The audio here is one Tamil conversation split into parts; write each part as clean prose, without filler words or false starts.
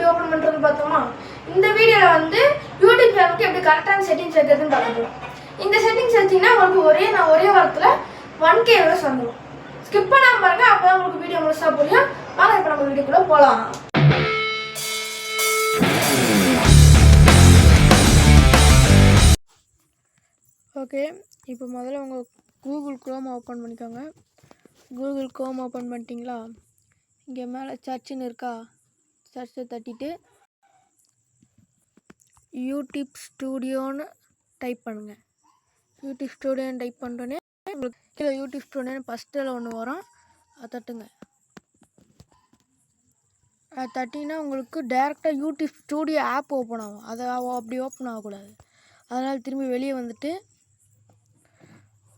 எப்படி ஓப்பன் பண்ணுறதுன்னு பார்த்தோமா? இந்த வீடியோவில் வந்து யூடியூப் சேனலுக்கு எப்படி கரெக்டான செட்டிங்ஸ் வைக்கிறதுன்னு பார்க்க போகிறோம். இந்த செட்டிங்ஸ் வச்சிங்கன்னா உங்களுக்கு ஒரே வாரத்தில் 1K வியூஸ் வந்துடும். ஸ்கிப் பண்ணாமல் பாருங்கள், அப்போ தான் உங்களுக்கு வீடியோ முழுசாக புரியும். வாங்க இப்போ நம்ம வீடியோக்குள்ளே போகலாம். ஓகே, இப்போ முதல்ல உங்கள் கூகுள் குரோம் ஓப்பன் பண்ணிக்கோங்க. கூகுள் குரோம் ஓப்பன் பண்ணிட்டீங்களா? இங்கே மேலே சர்ச்சுன்னு இருக்கா? சர்ச்சை தட்டிட்டு யூடியூப் ஸ்டூடியோன்னு டைப் பண்ணுங்கள். யூடியூப் ஸ்டூடியோன்னு டைப் பண்ணுறோன்னே உங்களுக்கு கீழே யூடியூப் ஸ்டூடியோன்னு ஃபஸ்ட்டில் ஒன்று வரும், அதை தட்டுங்க. அதை தட்டிங்கன்னா உங்களுக்கு டேரெக்டாக யூடியூப் ஸ்டூடியோ ஆப் ஓப்பன் ஆகும். அதை அப்படி ஓப்பன் ஆகக்கூடாது. அதனால் திரும்பி வெளியே வந்துட்டு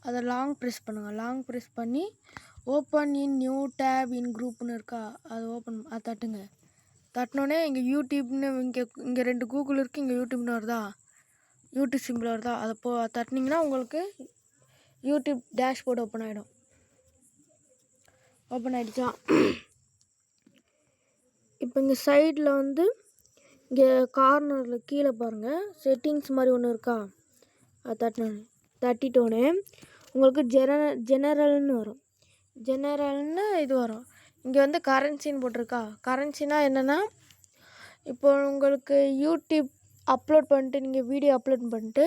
அதை லாங் ப்ரெஸ் பண்ணுங்கள். லாங் ப்ரெஸ் பண்ணி ஓப்பன் இன் நியூ டேப் இன் குரூப்னு இருக்கா, அதை தட்டுங்க. தட்டினோடனே இங்கே யூடியூப்னு இங்கே 2 கூகுள் இருக்குது, இங்கே யூடியூப்னு வருதா, யூடியூப் சிம்பிள் வருதா, அதை தட்டினீங்கன்னா உங்களுக்கு யூடியூப் டேஷ்போர்டு ஓப்பன் ஆகிடும். ஓப்பன் ஆகிடுச்சா? இப்போ இங்கே சைடில் வந்து இங்கே கார்னரில் கீழே பாருங்கள், செட்டிங்ஸ் மாதிரி ஒன்று இருக்கா, அதை தட்டிட்டோன்னே உங்களுக்கு ஜெனரல்னு வரும். ஜெனரல்னு இது வரும். இங்கே வந்து கரன்சின்னு போட்டிருக்கா. கரன்சினா என்னென்னா, இப்போ உங்களுக்கு யூடியூப் அப்லோட் பண்ணிட்டு நீங்கள் வீடியோ அப்லோட் பண்ணிட்டு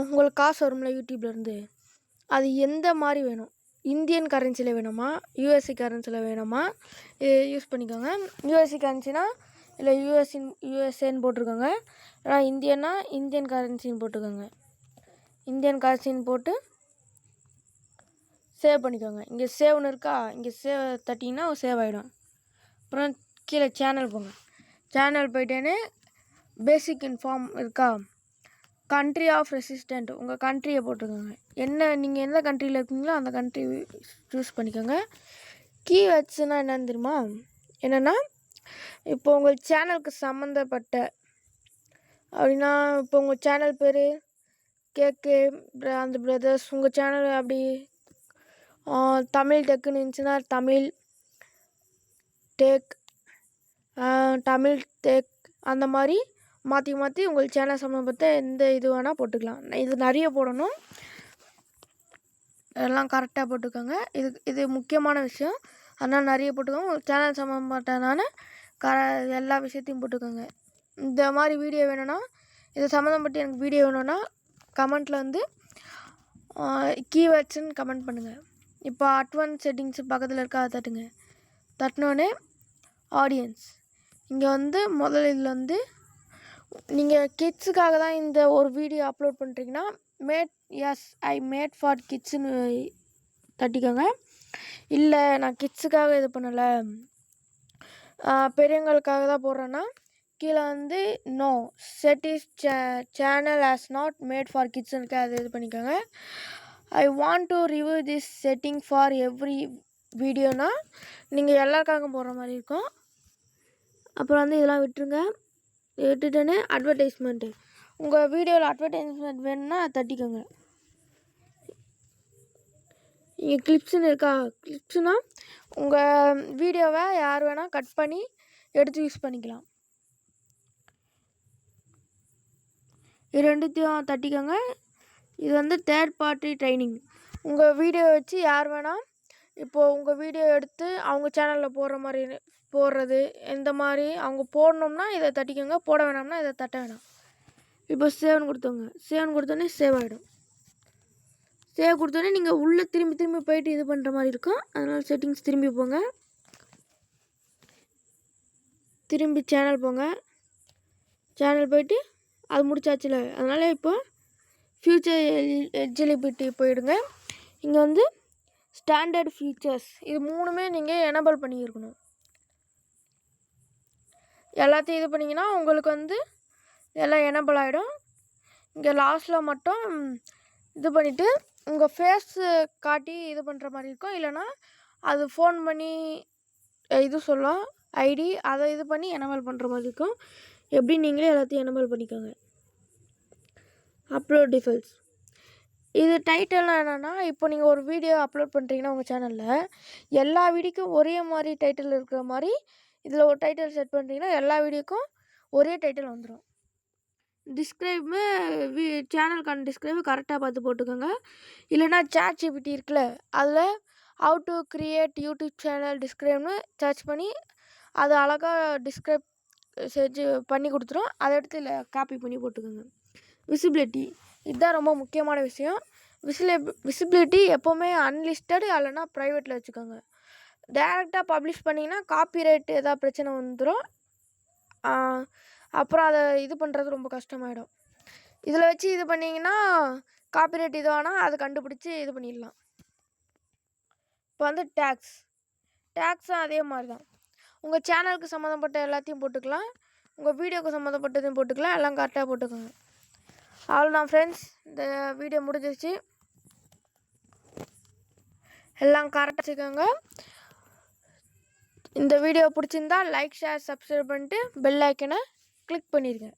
உங்களுக்கு காசு வரும்ல யூடியூப்லேருந்து, அது எந்த மாதிரி வேணும், இந்தியன் கரன்சியில் வேணுமா, யூஎஸ்சி கரன்சியில் வேணுமா, இது யூஸ் பண்ணிக்கோங்க. யூஎஸ்சி கரன்சினா இல்லை யூஎஸ்ஏன்னு போட்டிருக்கோங்க. ஆனால் இந்தியன்னா இந்தியன் கரன்சின்னு போட்டுக்கோங்க. இந்தியன் கரன்சின்னு போட்டு சேவ் பண்ணிக்கோங்க. இங்கே சேவ்னு இருக்கா, இங்கே சேவ் தட்டிங்கன்னா சேவ் ஆகிடும். அப்புறம் கீழே சேனல் போங்க. சேனல் போயிட்டேன்னு பேசிக் இன்ஃபார்ம் இருக்கா, கண்ட்ரி ஆஃப் ரெசிஸ்டண்ட் உங்கள் கண்ட்ரியை போட்டுக்கோங்க. நீங்கள் எந்த கண்ட்ரியில் இருக்கீங்களோ அந்த கண்ட்ரி சூஸ் பண்ணிக்கோங்க. கீவேர்ட்ஸ்னால் என்னென்னு தெரியுமா? என்னென்னா, இப்போ உங்கள் சேனலுக்கு சம்மந்தப்பட்ட அப்படின்னா, இப்போ உங்கள் சேனல் பேர் கேகே அந்த பிரதர்ஸ், உங்கள் சேனல் அப்படி தமிழ் டெக்குன்னு இருந்துச்சுன்னா தமிழ் டெக், தமிழ் டெக், அந்த மாதிரி மாற்றி மாற்றி உங்கள் சேனல் சம்மந்தப்பட்ட எந்த இது வேணால் போட்டுக்கலாம். இது நிறைய போடணும், எல்லாம் கரெக்டாக போட்டுக்கோங்க. இது முக்கியமான விஷயம், அதனால் நிறைய போட்டுக்கோங்க. உங்கள் சேனல் சம்மந்தப்பட்டனால எல்லா விஷயத்தையும் போட்டுக்கோங்க. இந்த மாதிரி வீடியோ வேணும்னா, இது சம்மந்தப்பட்டு எனக்கு வீடியோ வேணும்னா கமெண்ட்டில் வந்து கீவேர்ட்ஸ்ன்னு கமெண்ட் பண்ணுங்கள். இப்போ அட்வான்ஸ் செட்டிங்ஸ் பக்கத்தில் இருக்கா, அதை தட்டுங்க. தட்டினோடனே ஆடியன்ஸ், இங்கே வந்து முதல்ல இதில் வந்து நீங்கள் கிட்ஸுக்காக தான் இந்த ஒரு வீடியோ அப்லோட் பண்ணுறீங்கன்னா ஐ மேட் ஃபார் கிட்ஸுன்னு தட்டிக்கோங்க. இல்லை நான் கிட்ஸுக்காக இது பண்ணலை, பெரியவங்களுக்காக தான் போடுறேன்னா கீழே வந்து no set is channel as not made for கிட்ஸுன்னு அதை இது பண்ணிக்கோங்க. I want to review this setting for every வீடியோனா நீங்கள் எல்லாருக்காக போடுற மாதிரி இருக்கும். அப்புறம் வந்து இதெல்லாம் விட்டுட்டோன்னே அட்வர்டைஸ்மெண்ட்டு, உங்கள் வீடியோவில் அட்வர்டைஸ்மெண்ட் வேணும்னா தட்டிக்கோங்க. இங்கே கிளிப்ஸுன்னு இருக்கா, கிளிப்ஸுனால் உங்கள் வீடியோவை யார் வேணால் கட் பண்ணி எடுத்து யூஸ் பண்ணிக்கலாம். இது ரெண்டுத்தையும் தட்டிக்கோங்க. இது வந்து தேர்ட் பார்ட்டி ட்ரைனிங், உங்கள் வீடியோ வச்சு யார் வேணால் இப்போது உங்கள் வீடியோ எடுத்து அவங்க சேனலில் போடுறது இந்த மாதிரி அவங்க போடணும்னா இதை தட்டிக்கோங்க, போட வேணாம்னா இதை தட்ட வேணாம். இப்போ சேவ்னு கொடுத்தோன்னே சேவ் ஆகிடும். சேவ் கொடுத்தோன்னே நீங்கள் உள்ளே திரும்பி போயிட்டு இது பண்ணுற மாதிரி இருக்கும். அதனால் செட்டிங்ஸ் திரும்பி போங்க, திரும்பி சேனல் போங்க. சேனல் போயிட்டு அது முடிச்சாச்சுல, அதனால் இப்போ ஃபியூச்சர் எலிஜிபிலிட்டி போயிடுங்க. இங்கே வந்து ஸ்டாண்டர்ட் ஃபீச்சர்ஸ், இது 3மே நீங்கள் எனேபிள் பண்ணியிருக்கணும். எல்லாத்தையும் இது பண்ணிங்கன்னா உங்களுக்கு வந்து எல்லாம் எனேபிள் ஆகிடும். இங்கே லாஸ்ட்டில் மட்டும் இது பண்ணிவிட்டு உங்கள் ஃபேஸு காட்டி இது பண்ணுற மாதிரி இருக்கும். இல்லைனா அது ஃபோன் பண்ணி இது சொல்லலாம் ஐடி, அதை இது பண்ணி எனேபிள் பண்ணுற மாதிரி இருக்கும். எப்படி நீங்களே எல்லாத்தையும் எனேபிள் பண்ணிக்கோங்க. அப்லோட் டிஃபல்ஸ், இது டைட்டில்லாம் என்னென்னா, இப்போ நீங்கள் ஒரு வீடியோ அப்லோட் பண்ணுறீங்கன்னா உங்கள் சேனலில் எல்லா வீடியோக்கும் ஒரே மாதிரி டைட்டில் இருக்கிற மாதிரி இதில் ஒரு டைட்டில் செட் பண்ணிட்டீங்கன்னா எல்லா வீடியோக்கும் ஒரே டைட்டில் வந்துடும். டிஸ்கிரைபு சேனலுக்கான டிஸ்கிரைபு கரெக்டாக பார்த்து போட்டுக்கோங்க. இல்லைனா ChatGPT இருக்குல்ல, அதில் how to create YouTube channel டிஸ்கிரைப்னு சர்ச் பண்ணி அது அழகாக டிஸ்கிரைப் செஞ்சு பண்ணி கொடுத்துரும். அதை எடுத்து இல்லை காப்பி பண்ணி போட்டுக்கோங்க. விசிபிலிட்டி இதுதான் ரொம்ப முக்கியமான விஷயம். விசிபிலிட்டி எப்போவுமே அன்லிஸ்டட் இல்லைனா ப்ரைவேட்டில் வச்சுக்கோங்க. டைரெக்டாக பப்ளிஷ் பண்ணிங்கன்னா காப்பிரைட் ஏதாவது பிரச்சனை வந்துடும். அப்புறம் அதை இது பண்ணுறது ரொம்ப கஷ்டமாயிடும். இதில் வச்சு இது பண்ணிங்கன்னா காப்பிரைட் இது ஆனால் அதை கண்டுபிடிச்சி இது பண்ணிடலாம். இப்போ வந்து டேக்ஸும் அதே மாதிரி தான். உங்கள் சேனலுக்கு சம்மந்தப்பட்ட எல்லாத்தையும் போட்டுக்கலாம், உங்கள் வீடியோவுக்கு சம்மந்தப்பட்டதையும் போட்டுக்கலாம், எல்லாம் கரெக்டாக போட்டுக்கோங்க. அவ்வளோதான் ஃப்ரெண்ட்ஸ், இந்த வீடியோ முடிஞ்சிருச்சு. எல்லாம் கரெக்டாக வச்சுக்கோங்க. இந்த வீடியோ பிடிச்சிருந்தா லைக், ஷேர், சப்ஸ்கிரைப் பண்ணிட்டு பெல் ஐக்கனை கிளிக் பண்ணிடுங்க.